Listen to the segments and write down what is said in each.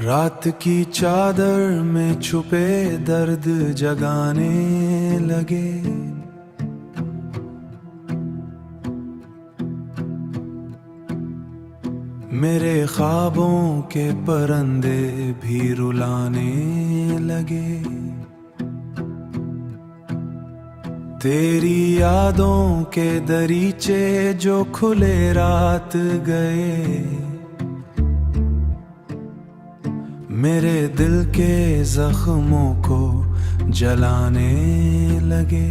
रात की चादर में छुपे दर्द जगाने लगे। मेरे ख्वाबों के परंदे भी रुलाने लगे। तेरी यादों के दरीचे जो खुले रात गए, मेरे दिल के जख्मों को जलाने लगे।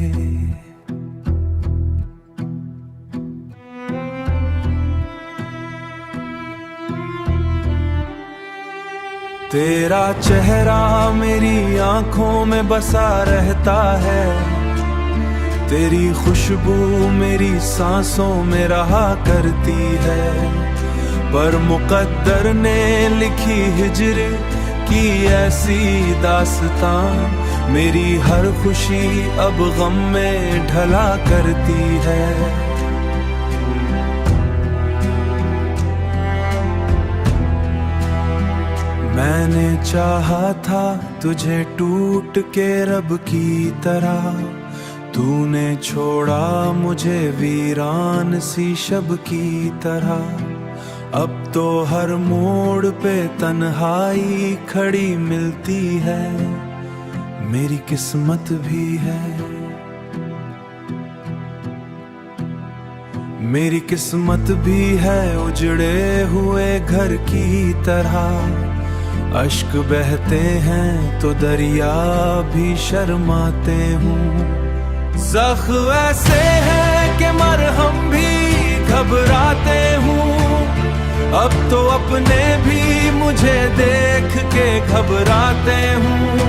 तेरा चेहरा मेरी आंखों में बसा रहता है, तेरी खुशबू मेरी सांसों में रहा करती है। पर मुकद्दर ने लिखी हिज्र की ऐसी दास्तां, मेरी हर खुशी अब गम में ढला करती है। मैंने चाहा था तुझे टूट के रब की तरह, तूने छोड़ा मुझे वीरान सी शब की तरह। अब तो हर मोड़ पे तन्हाई खड़ी मिलती है, मेरी किस्मत भी है। मेरी किस्मत भी है उजड़े हुए घर की तरह। अश्क बहते हैं तो दरिया भी शर्माते हूँ। ज़ख्म ऐसे हैं कि मरहम भी घबराते हूँ। अब तो अपने भी मुझे देख के घबराते हूँ।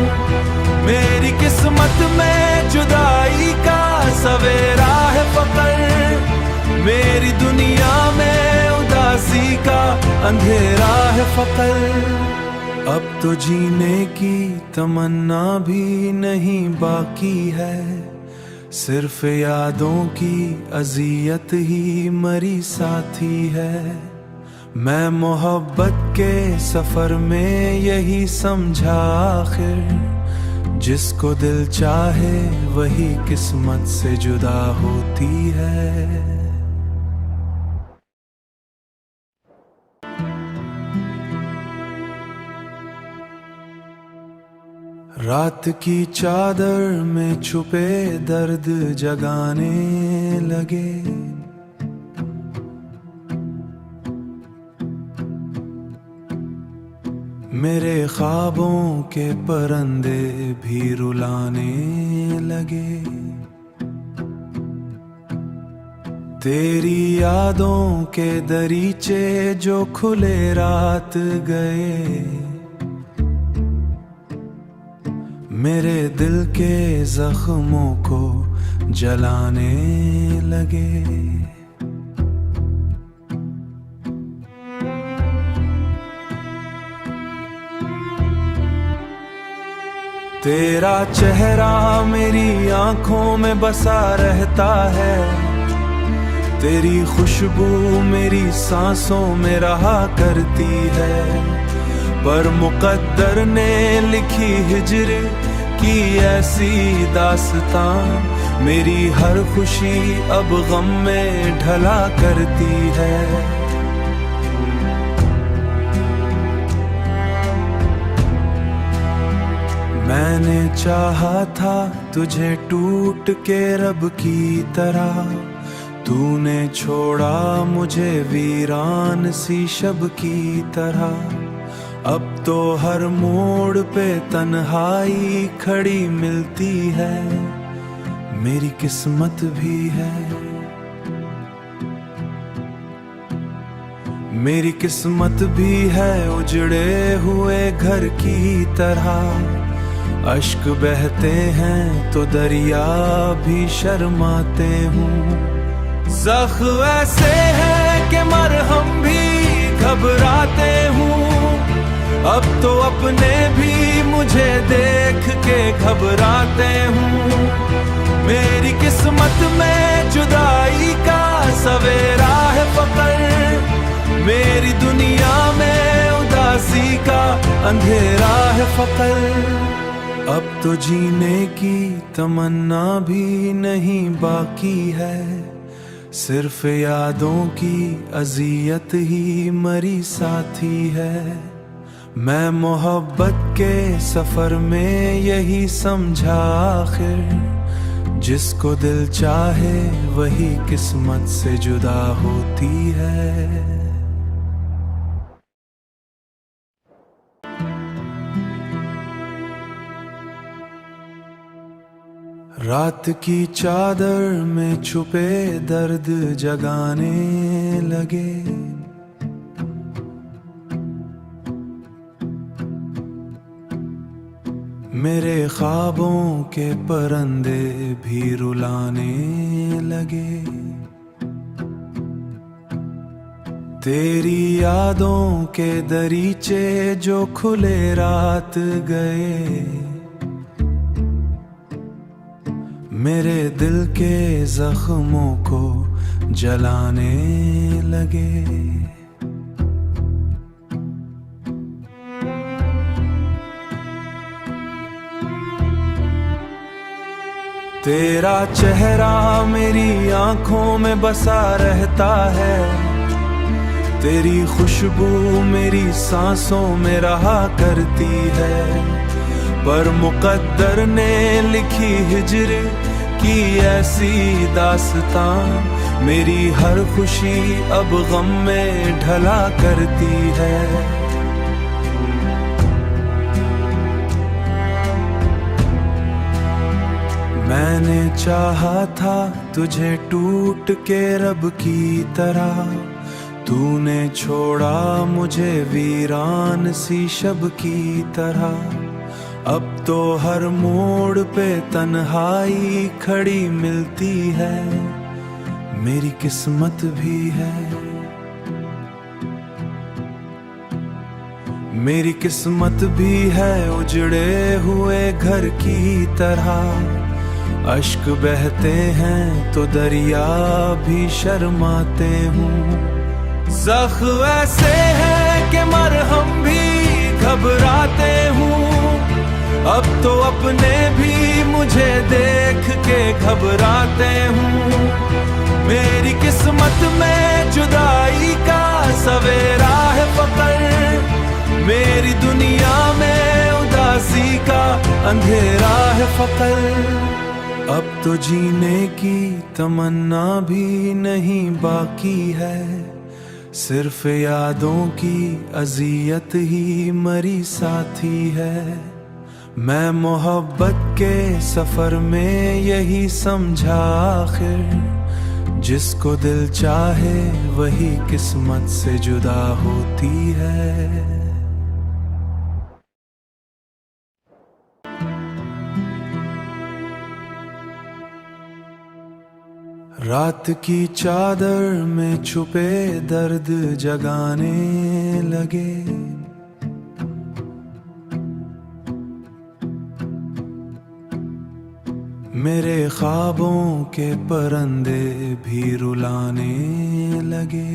मेरी किस्मत में जुदाई का सवेरा है फकर, मेरी दुनिया में उदासी का अंधेरा है फकर। अब तो जीने की तमन्ना भी नहीं बाकी है, सिर्फ यादों की अजियत ही मरी साथी है। मैं मोहब्बत के सफर में यही समझा आखिर, जिसको दिल चाहे वही किस्मत से जुदा होती है। रात की चादर में छुपे दर्द जगाने लगे। मेरे ख्वाबों के परंदे भी रुलाने लगे। तेरी यादों के दरीचे जो खुले रात गए, मेरे दिल के जख्मों को जलाने लगे। तेरा चेहरा मेरी आंखों में बसा रहता है, तेरी खुशबू मेरी सांसों में रहा करती है। पर मुकद्दर ने लिखी हिज्र की ऐसी दास्तां, मेरी हर खुशी अब गम में ढला करती है। मैंने चाहा था तुझे टूट के रब की तरह, तूने छोड़ा मुझे वीरान सी शब की तरह। अब तो हर मोड़ पे तन्हाई खड़ी मिलती है, मेरी किस्मत भी है। मेरी किस्मत भी है उजड़े हुए घर की तरह। अश्क बहते हैं तो दरिया भी शर्माते हूँ। ज़ख्म ऐसे हैं कि मरहम भी घबराते हूँ। अब तो अपने भी मुझे देख के घबराते हूँ। मेरी किस्मत में जुदाई का सवेरा है फकर, मेरी दुनिया में उदासी का अंधेरा है फकर। अब तो जीने की तमन्ना भी नहीं बाकी है, सिर्फ यादों की अजियत ही मरी साथी है। मैं मोहब्बत के सफर में यही समझा आखिर, जिसको दिल चाहे वही किस्मत से जुदा होती है। रात की चादर में छुपे दर्द जगाने लगे, मेरे ख्वाबों के परिंदे भी रुलाने लगे। तेरी यादों के दरीचे जो खुले रात गए, मेरे दिल के जख्मों को जलाने लगे। तेरा चेहरा मेरी आंखों में बसा रहता है, तेरी खुशबू मेरी सांसों में रहा करती है। पर मुकद्दर ने लिखी हिजर की ऐसी दास्तां, मेरी हर खुशी अब गम में ढला करती है। मैंने चाहा था तुझे टूट के रब की तरह, तूने छोड़ा मुझे वीरान सी शब की तरह। अब तो हर मोड़ पे तन्हाई खड़ी मिलती है, मेरी किस्मत भी है। मेरी किस्मत भी है उजड़े हुए घर की तरह, अश्क बहते हैं तो दरिया भी शर्माते हूँ। ज़ख्म ऐसे हैं कि मरहम भी घबराते हूँ, अब तो अपने भी मुझे देख के घबराते हूँ। मेरी किस्मत में जुदाई का सवेरा है फकर, मेरी दुनिया में उदासी का अंधेरा है फकर। अब तो जीने की तमन्ना भी नहीं बाकी है, सिर्फ यादों की अजियत ही मरी साथी है। मैं मोहब्बत के सफर में यही समझा आखिर, जिसको दिल चाहे वही किस्मत से जुदा होती है। रात की चादर में छुपे दर्द जगाने लगे, मेरे ख्वाबों के परिंदे भी रुलाने लगे।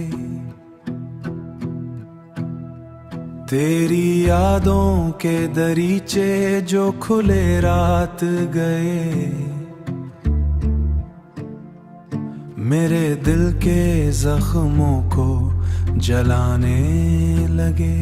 तेरी यादों के दरीचे जो खुले रात गए, मेरे दिल के जख्मों को जलाने लगे।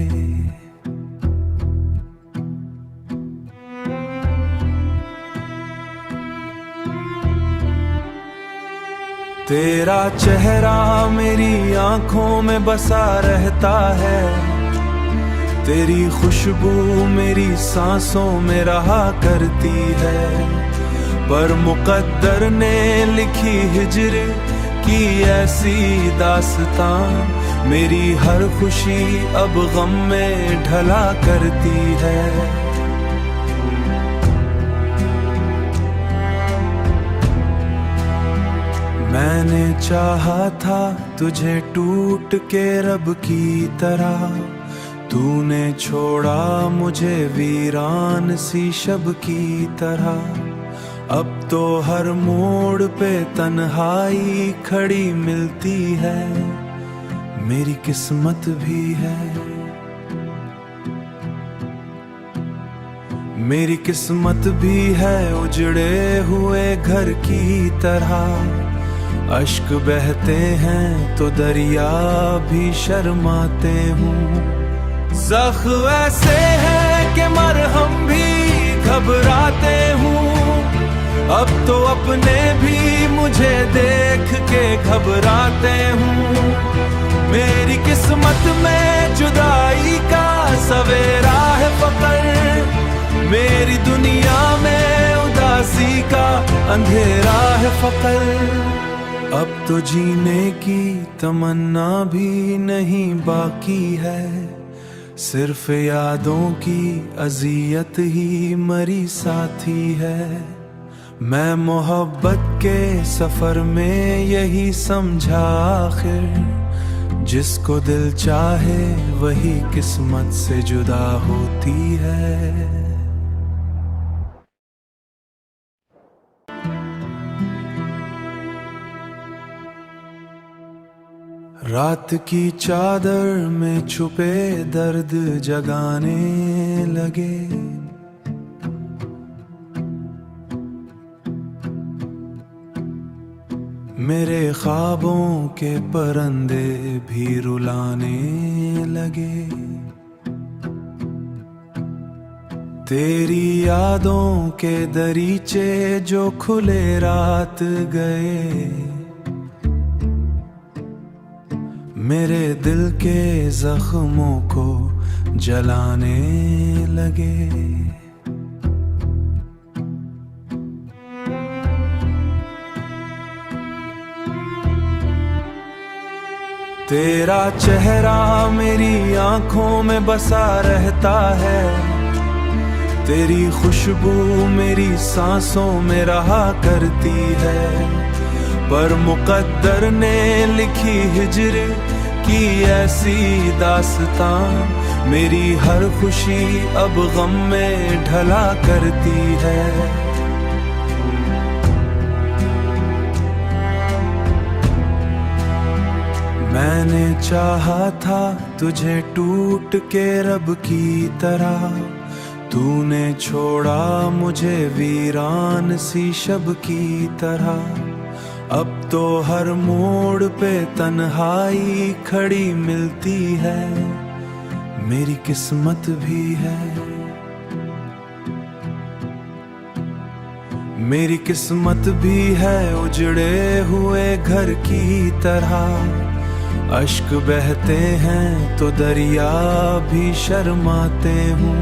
तेरा चेहरा मेरी आंखों में बसा रहता है, तेरी खुशबू मेरी सांसों में रहा करती है। पर मुकद्दर ने लिखी हिजर की ऐसी दास्तां, मेरी हर खुशी अब गम में ढला करती है। मैंने चाहा था तुझे टूट के रब की तरह, तूने छोड़ा मुझे वीरान सी शब की तरह। अब तो हर मोड़ पे तन्हाई खड़ी मिलती है, मेरी किस्मत भी है। मेरी किस्मत भी है उजड़े हुए घर की तरह, अश्क बहते हैं तो दरिया भी शर्माते हूँ। ज़ख्म ऐसे हैं कि मरहम भी घबराते हूँ, अब तो अपने भी मुझे देख के घबराते हूँ। मेरी किस्मत में जुदाई का सवेरा है फकर, मेरी दुनिया में उदासी का अंधेरा है फकर। अब तो जीने की तमन्ना भी नहीं बाकी है, सिर्फ यादों की अजियत ही मरी साथी है। मैं मोहब्बत के सफर में यही समझा आखिर, जिसको दिल चाहे वही किस्मत से जुदा होती है। रात की चादर में छुपे दर्द जगाने लगे, मेरे ख्वाबों के परंदे भी रुलाने लगे। तेरी यादों के दरीचे जो खुले रात गए, मेरे दिल के जख्मों को जलाने लगे। तेरा चेहरा मेरी आंखों में बसा रहता है, तेरी खुशबू मेरी सांसों में रहा करती है। पर मुकद्दर ने लिखी हिजर की ऐसी दास्तां, मेरी हर खुशी अब गम में ढला करती है। मैंने चाहा था तुझे टूट के रब की तरह, तूने छोड़ा मुझे वीरान सी शब की तरह। अब तो हर मोड़ पे तन्हाई खड़ी मिलती है, मेरी किस्मत भी है। मेरी किस्मत भी है उजड़े हुए घर की तरह, अश्क बहते हैं तो दरिया भी शर्माते हूँ।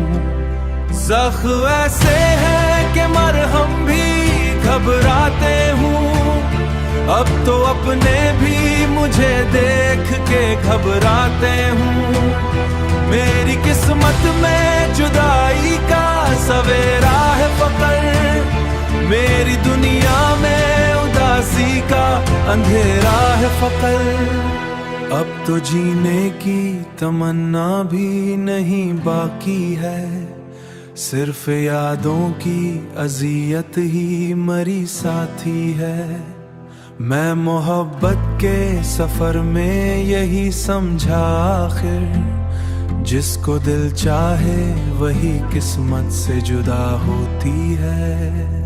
ज़ख्म ऐसे हैं कि मरहम भी घबराते हूँ, अब तो अपने भी मुझे देख के घबराते हूँ। मेरी किस्मत में जुदाई का सवेरा है फकर, मेरी दुनिया में उदासी का अंधेरा है फकर। अब तो जीने की तमन्ना भी नहीं बाकी है, सिर्फ यादों की अजियत ही मरी साथी है। मैं मोहब्बत के सफर में यही समझा आखिर, जिसको दिल चाहे वही किस्मत से जुदा होती है।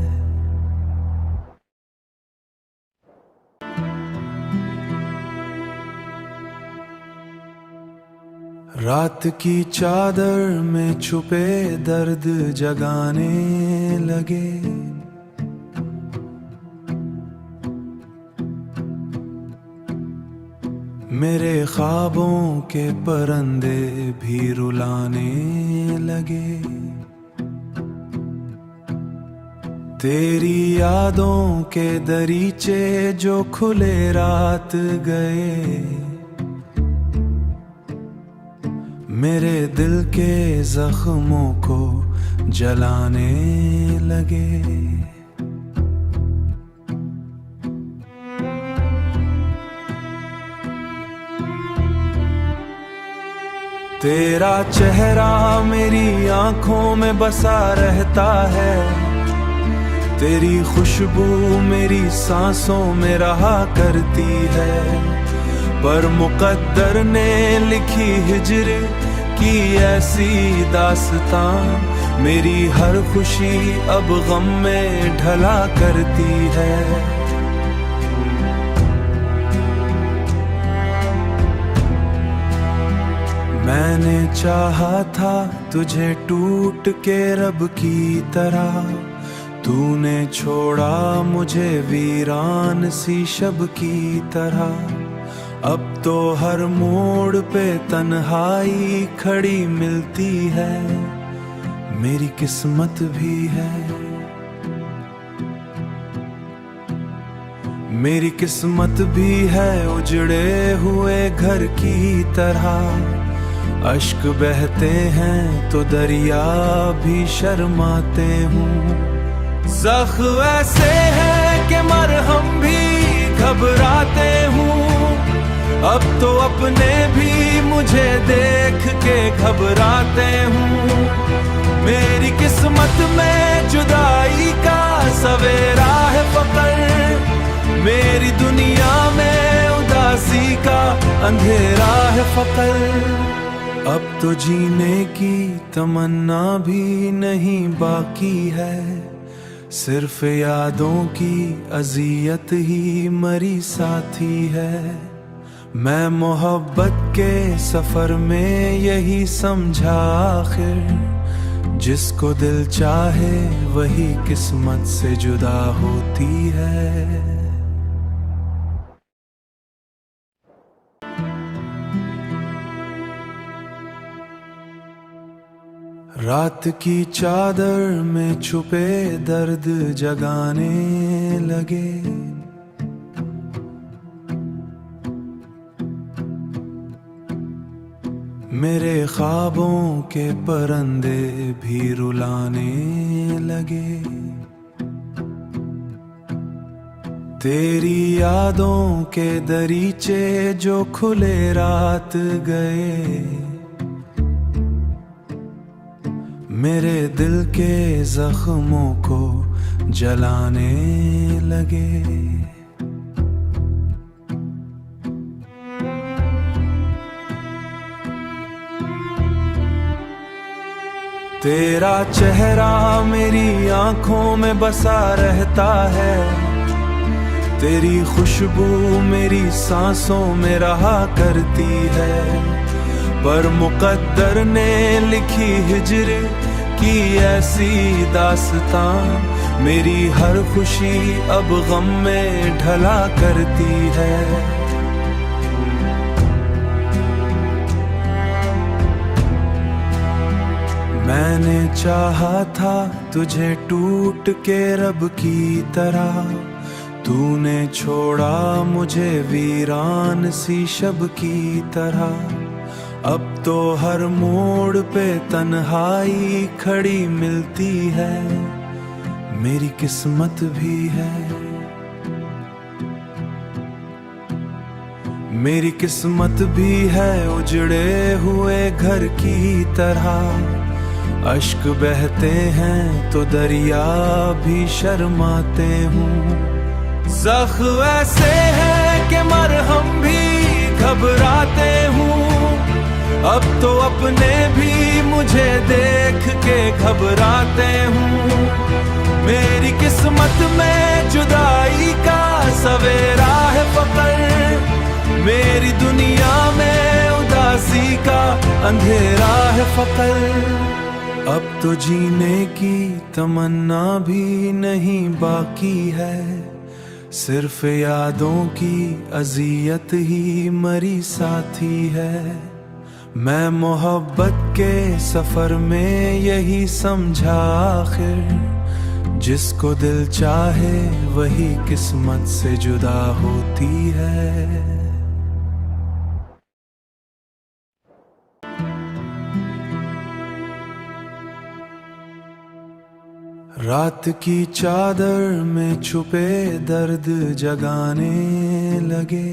रात की चादर में छुपे दर्द जगाने लगे, मेरे ख्वाबों के परंदे भी रुलाने लगे। तेरी यादों के दरीचे जो खुले रात गए, मेरे दिल के जख्मों को जलाने लगे। तेरा चेहरा मेरी आंखों में बसा रहता है, तेरी खुशबू मेरी सांसों में रहा करती है। पर मुकद्दर ने लिखी हिजर की ऐसी दास्तां, मेरी हर खुशी अब गम में ढला करती है। मैंने चाहा था तुझे टूट के रब की तरह, तूने छोड़ा मुझे वीरान सी शब की तरह। अब तो हर मोड़ पे तन्हाई खड़ी मिलती है, मेरी किस्मत भी है। मेरी किस्मत भी है उजड़े हुए घर की तरह। अश्क बहते हैं तो दरिया भी शर्माते हूँ। ज़ख्म ऐसे है कि मरहम भी घबराते हूँ। अब तो अपने भी मुझे देख के घबराते हूँ। मेरी किस्मत में जुदाई का सवेरा है फकर, मेरी दुनिया में उदासी का अंधेरा है फकर। अब तो जीने की तमन्ना भी नहीं बाकी है, सिर्फ यादों की अजियत ही मरी साथी है। मैं मोहब्बत के सफर में यही समझा आखिर, जिसको दिल चाहे वही किस्मत से जुदा होती है। रात की चादर में छुपे दर्द जगाने लगे। मेरे ख्वाबों के परंदे भी रुलाने लगे। तेरी यादों के दरीचे जो खुले रात गए, मेरे दिल के जख्मों को जलाने लगे। तेरा चेहरा मेरी आंखों में बसा रहता है, तेरी खुशबू मेरी सांसों में रहा करती है। पर मुकद्दर ने लिखी हिज्र की ऐसी दास्तां, मेरी हर खुशी अब गम में ढला करती है। मैंने चाहा था तुझे टूट के रब की तरह, तूने छोड़ा मुझे वीरान सी शब की तरह। अब तो हर मोड़ पे तन्हाई खड़ी मिलती है, मेरी किस्मत भी है। मेरी किस्मत भी है उजड़े हुए घर की तरह। अश्क बहते हैं तो दरिया भी शर्माते हूँ। ज़ख्म ऐसे है कि मरहम भी घबराते हूँ। अब तो अपने भी मुझे देख के घबराते हूँ। मेरी किस्मत में जुदाई का सवेरा है फकर, मेरी दुनिया में उदासी का अंधेरा है फकर। अब तो जीने की तमन्ना भी नहीं बाकी है, सिर्फ यादों की अजियत ही मरी साथी है। मैं मोहब्बत के सफर में यही समझा आखिर, जिसको दिल चाहे वही किस्मत से जुदा होती है। रात की चादर में छुपे दर्द जगाने लगे।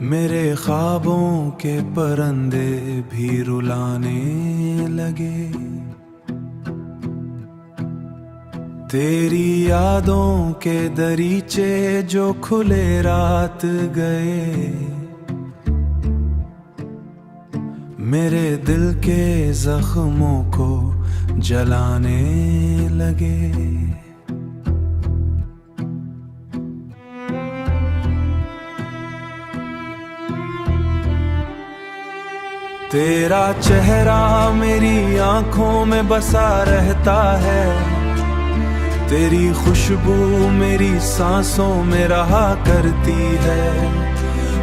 मेरे ख्वाबों के परंदे भी रुलाने लगे। तेरी यादों के दरीचे जो खुले रात गए, मेरे दिल के जख्मों को जलाने लगे। तेरा चेहरा मेरी आंखों में बसा रहता है, तेरी खुशबू मेरी सांसों में रहा करती है।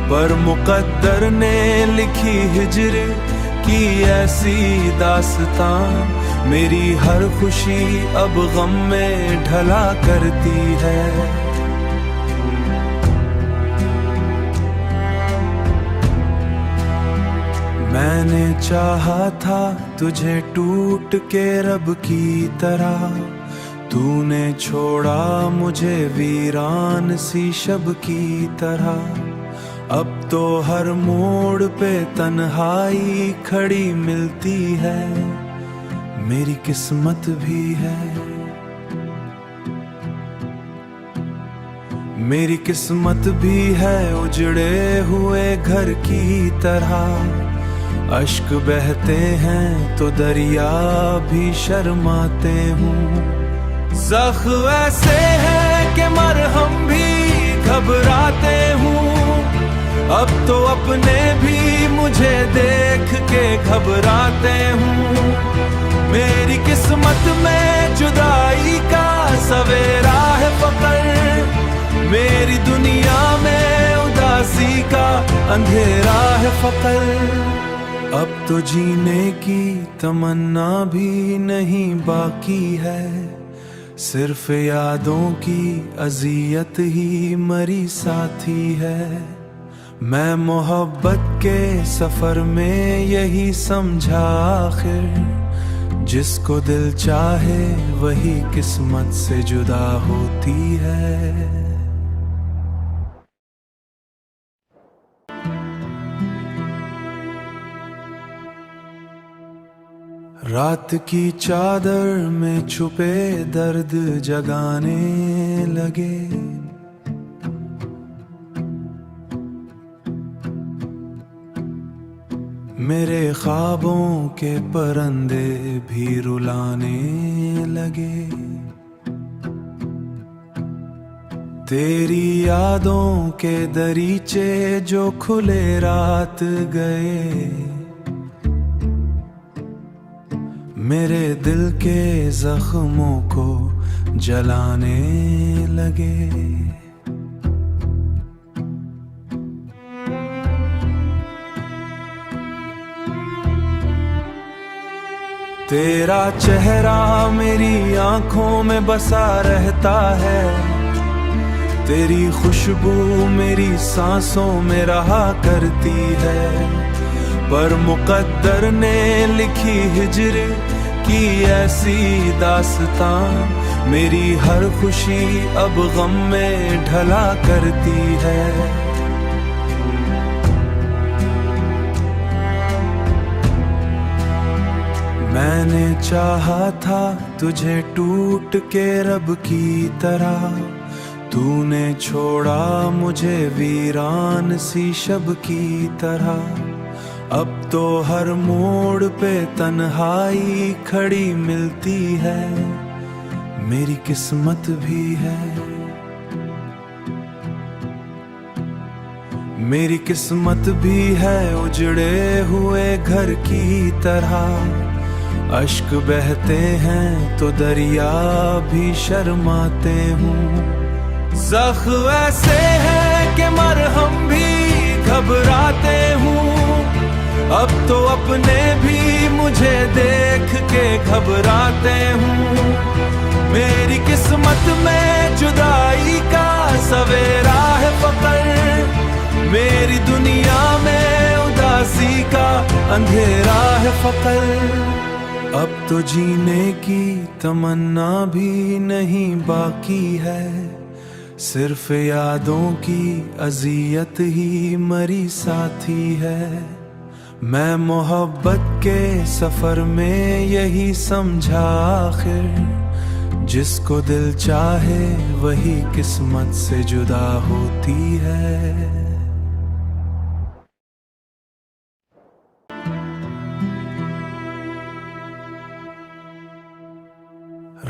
पर मुकद्दर ने लिखी हिजर की ऐसी दास्तां, मेरी हर खुशी अब गम में ढला करती है। मैंने चाहा था तुझे टूट के रब की तरह, तूने छोड़ा मुझे वीरान सी शब की तरह। अब तो हर मोड़ पे तन्हाई खड़ी मिलती है, मेरी किस्मत भी है। मेरी किस्मत भी है उजड़े हुए घर की तरह। अश्क बहते हैं तो दरिया भी शर्माते हूँ। ज़ख्म ऐसे हैं कि मरहम भी घबराते हूँ। अब तो अपने भी मुझे देख के घबराते हूँ। मेरी किस्मत में जुदाई का सवेरा है फकर, मेरी दुनिया में उदासी का अंधेरा है फकर। अब तो जीने की तमन्ना भी नहीं बाकी है, सिर्फ यादों की अजियत ही मरी साथी है। मैं मोहब्बत के सफर में यही समझा आखिर, जिसको दिल चाहे वही किस्मत से जुदा होती है। रात की चादर में छुपे दर्द जगाने लगे। मेरे ख्वाबों के परंदे भी रुलाने लगे। तेरी यादों के दरीचे जो खुले रात गए, मेरे दिल के जख्मों को जलाने लगे। तेरा चेहरा मेरी आंखों में बसा रहता है, तेरी खुशबू मेरी सांसों में रहा करती है। पर मुकद्दर ने लिखी हिजर की ऐसी दास्तां, मेरी हर खुशी अब गम में ढला करती है। मैंने चाहा था तुझे टूट के रब की तरह, तूने छोड़ा मुझे वीरान सी शब की तरह। अब तो हर मोड़ पे तन्हाई खड़ी मिलती है, मेरी किस्मत भी है। मेरी किस्मत भी है उजड़े हुए घर की तरह। अश्क बहते हैं तो दरिया भी शर्माते हूँ। ज़ख्म ऐसे हैं कि मरहम भी घबराते हूँ। अब तो अपने भी मुझे देख के घबराते हूँ। मेरी किस्मत में जुदाई का सवेरा है फकर, मेरी दुनिया में उदासी का अंधेरा है फकर। अब तो जीने की तमन्ना भी नहीं बाकी है, सिर्फ यादों की अजियत ही मरी साथी है। मैं मोहब्बत के सफर में यही समझा आखिर, जिसको दिल चाहे वही किस्मत से जुदा होती है।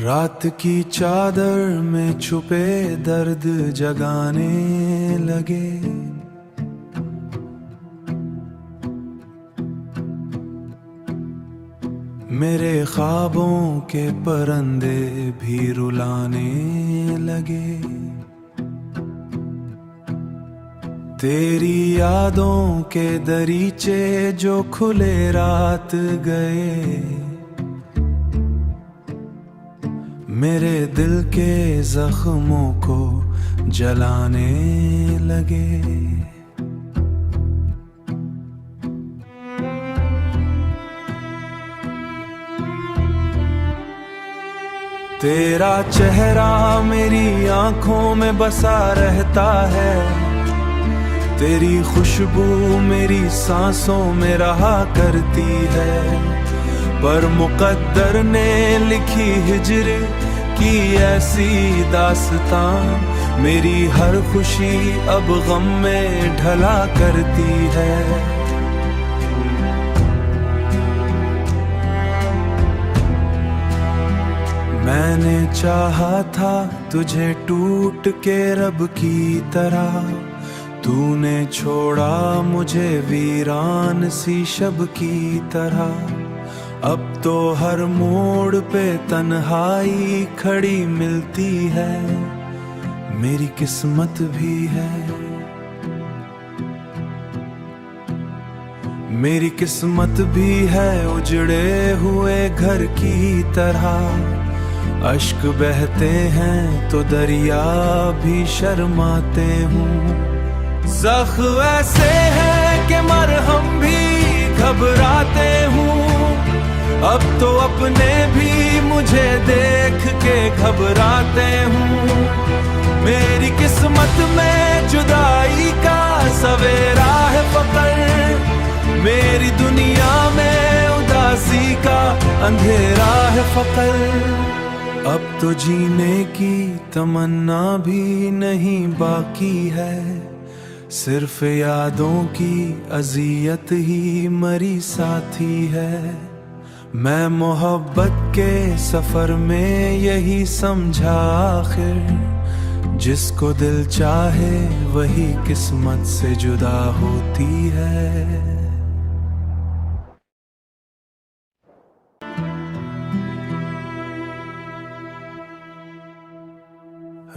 रात की चादर में छुपे दर्द जगाने लगे। मेरे ख्वाबों के परिंदे भी रुलाने लगे। तेरी यादों के दरीचे जो खुले रात गए, मेरे दिल के जख्मों को जलाने लगे। तेरा चेहरा मेरी आंखों में बसा रहता है, तेरी खुशबू मेरी सांसों में रहा करती है। पर मुकद्दर ने लिखी हिजर की ऐसी दास्तां, मेरी हर खुशी अब गम में ढला करती है। मैंने चाहा था तुझे टूट के रब की तरह, तूने छोड़ा मुझे वीरान सी शब की तरह। अब तो हर मोड़ पे तन्हाई खड़ी मिलती है, मेरी किस्मत भी है। मेरी किस्मत भी है उजड़े हुए घर की तरह। अश्क बहते हैं तो दरिया भी शर्माते हूँ। ज़ख्म ऐसे हैं कि मरहम भी घबराते हूँ। अब तो अपने भी मुझे देख के घबराते हूँ। मेरी किस्मत में जुदाई का सवेरा है फकर, मेरी दुनिया में उदासी का अंधेरा है फकर। अब तो जीने की तमन्ना भी नहीं बाकी है, सिर्फ यादों की अजियत ही मरी साथी है। मैं मोहब्बत के सफर में यही समझा आखिर, जिसको दिल चाहे वही किस्मत से जुदा होती है।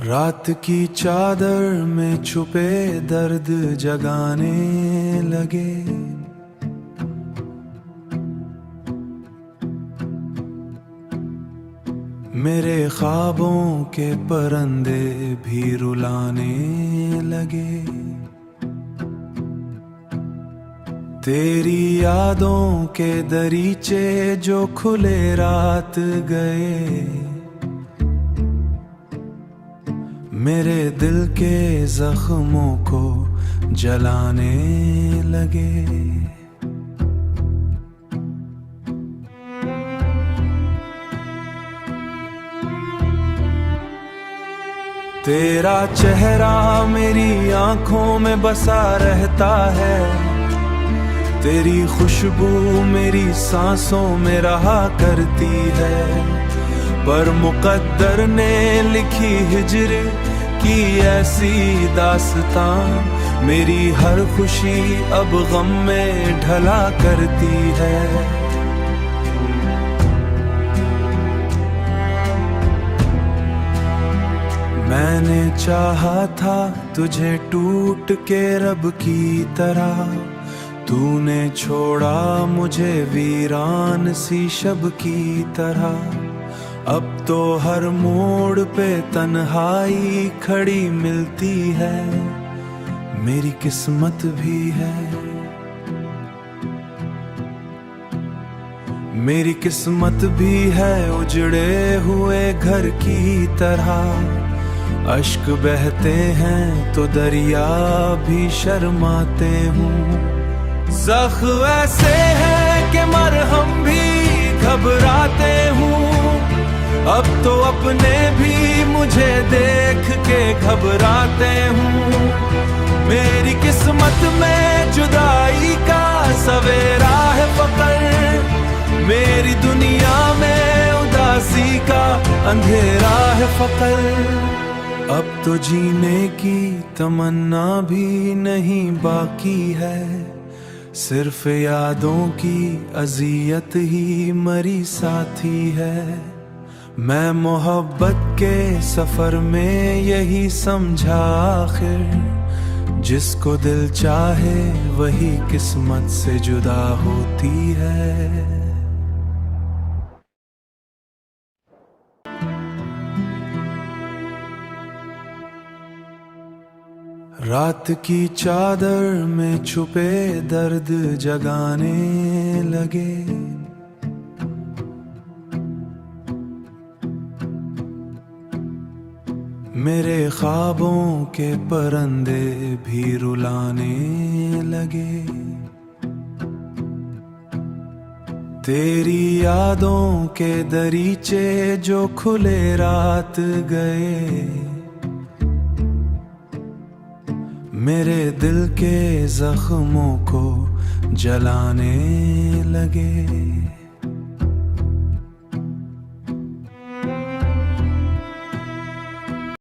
रात की चादर में छुपे दर्द जगाने लगे। मेरे ख्वाबों के परिंदे भी रुलाने लगे। तेरी यादों के दरीचे जो खुले रात गए, मेरे दिल के जख्मों को जलाने लगे। तेरा चेहरा मेरी आंखों में बसा रहता है, तेरी खुशबू मेरी सांसों में रहा करती है। पर मुकद्दर ने लिखी हिजर की ऐसी दास्तां, मेरी हर खुशी अब गम में ढला करती है। मैंने चाहा था तुझे टूट के रब की तरह, तूने छोड़ा मुझे वीरान सी शब की तरह। अब तो हर मोड़ पे तन्हाई खड़ी मिलती है, मेरी किस्मत भी है। मेरी किस्मत भी है उजड़े हुए घर की तरह। अश्क बहते हैं तो दरिया भी शर्माते हूँ। ज़ख्म ऐसे हैं कि मरहम भी घबराते हूँ। अब तो अपने भी मुझे देख के घबराते हूँ। मेरी किस्मत में जुदाई का सवेरा है फकर, मेरी दुनिया में उदासी उदासी का अंधेरा है फकल। अब तो जीने की तमन्ना भी नहीं बाकी है, सिर्फ यादों की अजियत ही मरी साथी है। मैं मोहब्बत के सफर में यही समझा आखिर, जिसको दिल चाहे वही किस्मत से जुदा होती है। रात की चादर में छुपे दर्द जगाने लगे, मेरे ख्वाबों के परिंदे भी रुलाने लगे। तेरी यादों के दरीचे जो खुले रात गए, मेरे दिल के जख्मों को जलाने लगे।